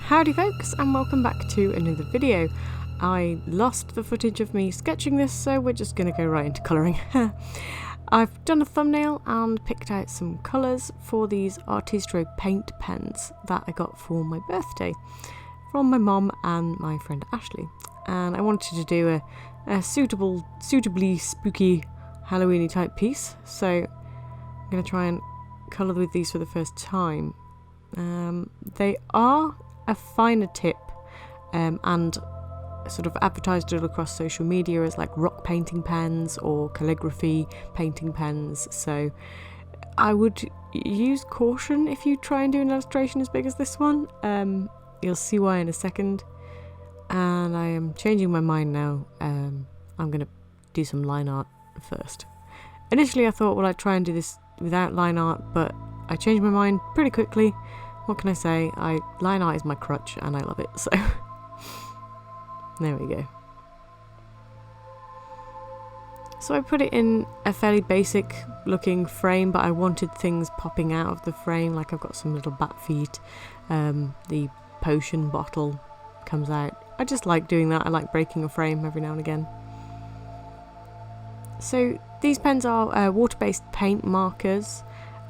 Howdy folks, and welcome back to another video. I lost the footage of me sketching this, so we're just going to go right into colouring. I've done a thumbnail and picked out some colours for these Artistroke paint pens that I got for my birthday from my mum and my friend Ashley. And I wanted to do a suitably spooky Halloweeny type piece, so I'm going to try and colour with these for the first time. They are a finer tip and sort of advertised all across social media as like rock painting pens or calligraphy painting pens, so I would use caution if you try and do an illustration as big as this one. You'll see why in a second, and I am changing my mind now. I'm going to do some line art first. Initially I thought, well, I'd try and do this without line art, but I changed my mind pretty quickly. What can I say? Line art is my crutch and I love it, so there we go. So I put it in a fairly basic looking frame, but I wanted things popping out of the frame, like I've got some little bat feet, the potion bottle comes out. I just like doing that. I like breaking a frame every now and again. So these pens are water-based paint markers.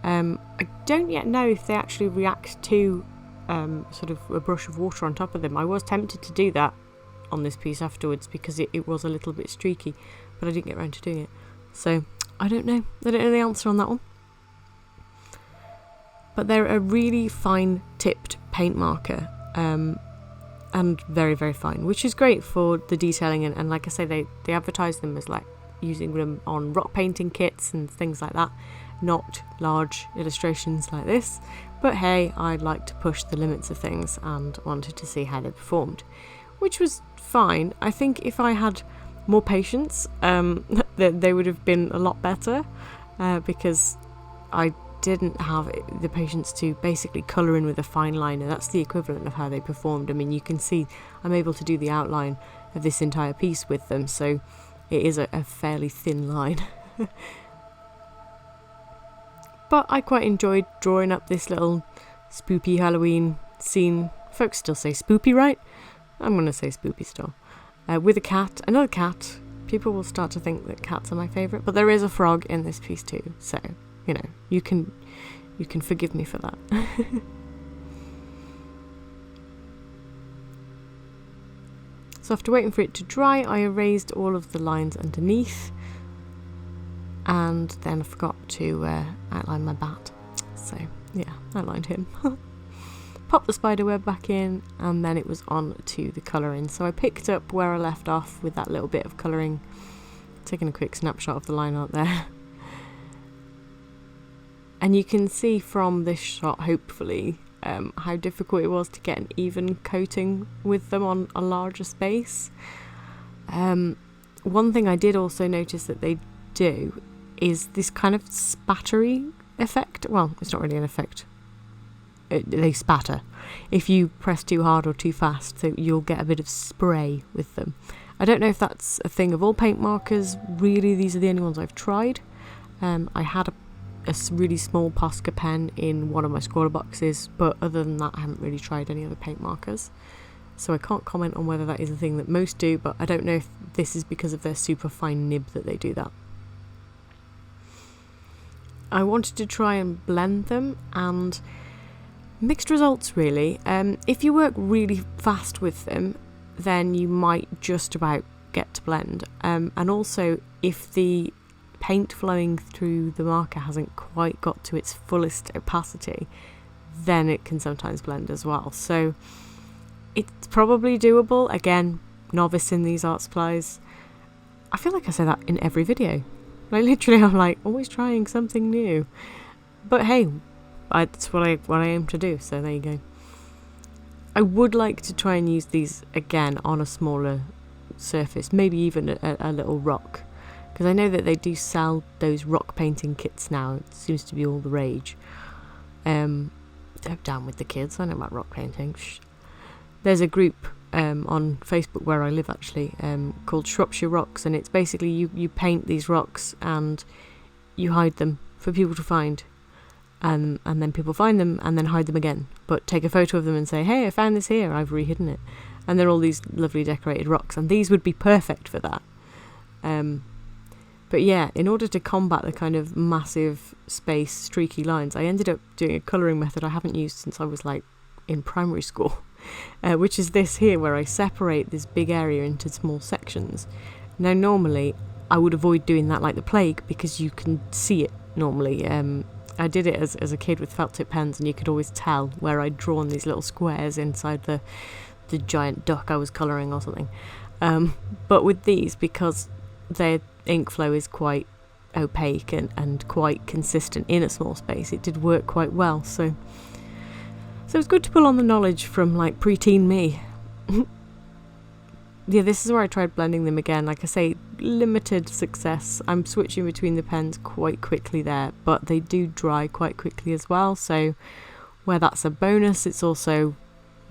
I don't yet know if they actually react to sort of a brush of water on top of them. I was tempted to do that on this piece afterwards because it was a little bit streaky, but I didn't get around to doing it. So I don't know. I don't know the answer on that one. But they're a really fine tipped paint marker, and very, very fine, which is great for the detailing. And like I say, they advertise them as like using them on rock painting kits and things like that. Not large illustrations like this, but hey, I'd like to push the limits of things and wanted to see how they performed, which was fine. I think if I had more patience, they would have been a lot better, because I didn't have the patience to basically colour in with a fine liner. That's the equivalent of how they performed. I mean, you can see I'm able to do the outline of this entire piece with them, so it is a fairly thin line. But I quite enjoyed drawing up this little spoopy Halloween scene. Folks still say spoopy, right? I'm going to say spoopy still. With a cat, another cat. People will start to think that cats are my favourite, but there is a frog in this piece too, so, you know, you can forgive me for that. So after waiting for it to dry, I erased all of the lines underneath. And then I forgot to outline my bat, so yeah, outlined him. Popped the spider web back in, and then it was on to the colouring. So I picked up where I left off with that little bit of colouring, taking a quick snapshot of the line art there. And you can see from this shot, hopefully, how difficult it was to get an even coating with them on a larger space. One thing I did also notice that they do is this kind of spattery effect. Well, it's not really an effect. They spatter. If you press too hard or too fast, so you'll get a bit of spray with them. I don't know if that's a thing of all paint markers. Really, these are the only ones I've tried. I had a really small Posca pen in one of my scrawler boxes, but other than that I haven't really tried any other paint markers. So I can't comment on whether that is a thing that most do, but I don't know if this is because of their super fine nib that they do that. I wanted to try and blend them, and mixed results really. If you work really fast with them, then you might just about get to blend. And also, if the paint flowing through the marker hasn't quite got to its fullest opacity, then it can sometimes blend as well. So it's probably doable. Again, novice in these art supplies. I feel like I say that in every video. Like literally, I'm like always trying something new. But hey, that's what I aim to do. So there you go. I would like to try and use these again on a smaller surface, maybe even a little rock, because I know that they do sell those rock painting kits now. It seems to be all the rage. Down with the kids. I know about rock painting. Shh. There's a group on Facebook where I live actually, called Shropshire Rocks, and it's basically you paint these rocks and you hide them for people to find, and then people find them and then hide them again, but take a photo of them and say, hey, I found this here, I've rehidden it. And they're all these lovely decorated rocks, and these would be perfect for that. But yeah, in order to combat the kind of massive space streaky lines, I ended up doing a colouring method I haven't used since I was like in primary school, which is this here, where I separate this big area into small sections. Now normally I would avoid doing that like the plague, because you can see it normally. I did it as a kid with felt tip pens, and you could always tell where I'd drawn these little squares inside the giant duck I was colouring or something. But with these, because their ink flow is quite opaque and quite consistent in a small space, it did work quite well. So it's good to pull on the knowledge from like preteen me. Yeah, this is where I tried blending them again. Like I say, limited success. I'm switching between the pens quite quickly there, but they do dry quite quickly as well. So where that's a bonus, it's also,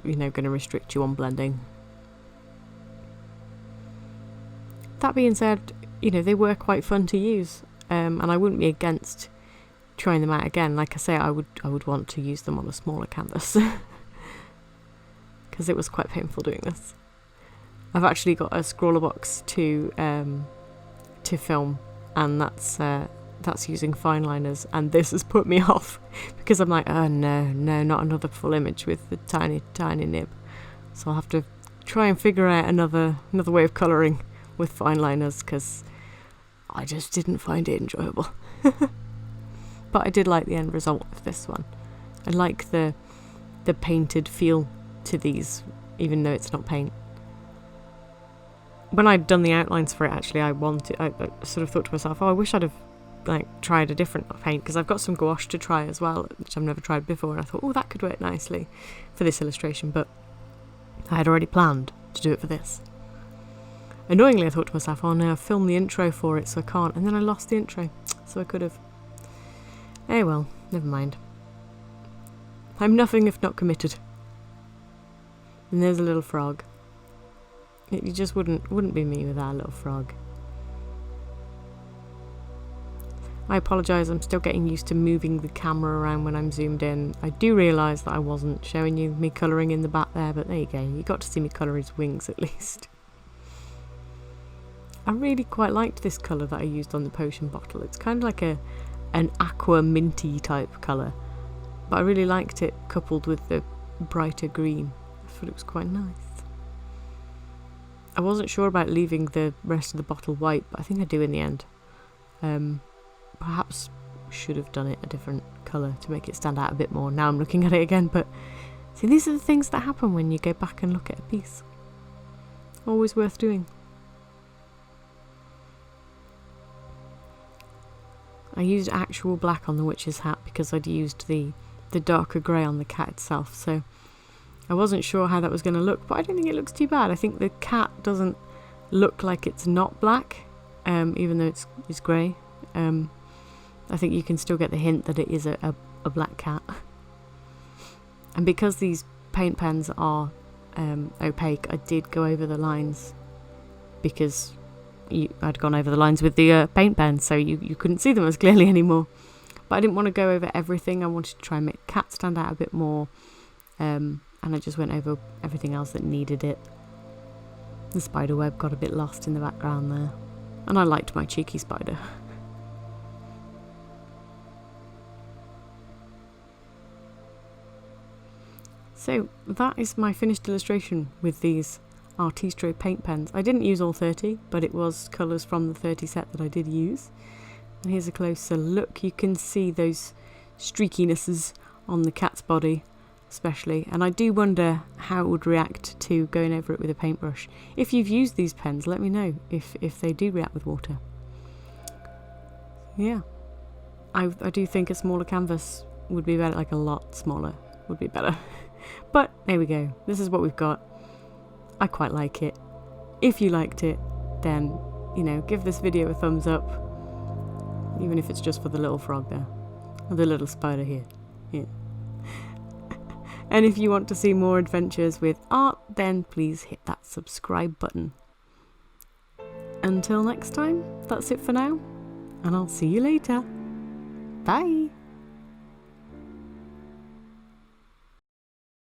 you know, going to restrict you on blending. That being said, you know, they were quite fun to use, and I wouldn't be against trying them out again. Like I say, I would want to use them on a smaller canvas, because it was quite painful doing this. I've actually got a scrawler box to film, and that's using fine liners, and this has put me off because I'm like, oh no, not another full image with the tiny nib. So I'll have to try and figure out another way of colouring with fine liners, because I just didn't find it enjoyable. But I did like the end result of this one. I like the painted feel to these, even though it's not paint. When I'd done the outlines for it, actually, I sort of thought to myself, oh, I wish I'd have like tried a different paint, because I've got some gouache to try as well, which I've never tried before, and I thought, oh, that could work nicely for this illustration, but I had already planned to do it for this. Annoyingly, I thought to myself, oh no, I've filmed the intro for it, so I can't, and then I lost the intro, so I could have. Eh well, never mind. I'm nothing if not committed. And there's a little frog. You just wouldn't be me without a little frog. I apologise, I'm still getting used to moving the camera around when I'm zoomed in. I do realise that I wasn't showing you me colouring in the back there, but there you go, you got to see me colour his wings at least. I really quite liked this colour that I used on the potion bottle. It's kind of like an aqua minty type colour, but I really liked it coupled with the brighter green. I thought it was quite nice. I wasn't sure about leaving the rest of the bottle white, but I think I do in the end. Perhaps should have done it a different colour to make it stand out a bit more. Now I'm looking at it again, but see, these are the things that happen when you go back and look at a piece. Always worth doing. I used actual black on the witch's hat because I'd used the darker grey on the cat itself, so I wasn't sure how that was going to look, but I don't think it looks too bad. I think the cat doesn't look like it's not black, even though it's grey. I think you can still get the hint that it is a black cat. And because these paint pens are opaque, I did go over the lines because I'd gone over the lines with the paint pen, so you couldn't see them as clearly anymore. But I didn't want to go over everything. I wanted to try and make the cat stand out a bit more, and I just went over everything else that needed it. The spider web got a bit lost in the background there, and I liked my cheeky spider. So that is my finished illustration with these Artistro paint pens. I didn't use all 30, but it was colours from the 30 set that I did use. And here's a closer look. You can see those streakinesses on the cat's body especially, and I do wonder how it would react to going over it with a paintbrush. If you've used these pens, let me know if they do react with water. Yeah, I do think a smaller canvas would be better, like a lot smaller would be better. But there we go, this is what we've got. I quite like it. If you liked it, then, you know, give this video a thumbs up, even if it's just for the little frog there, or the little spider here. Yeah. And if you want to see more adventures with art, then please hit that subscribe button. Until next time, that's it for now, and I'll see you later. Bye!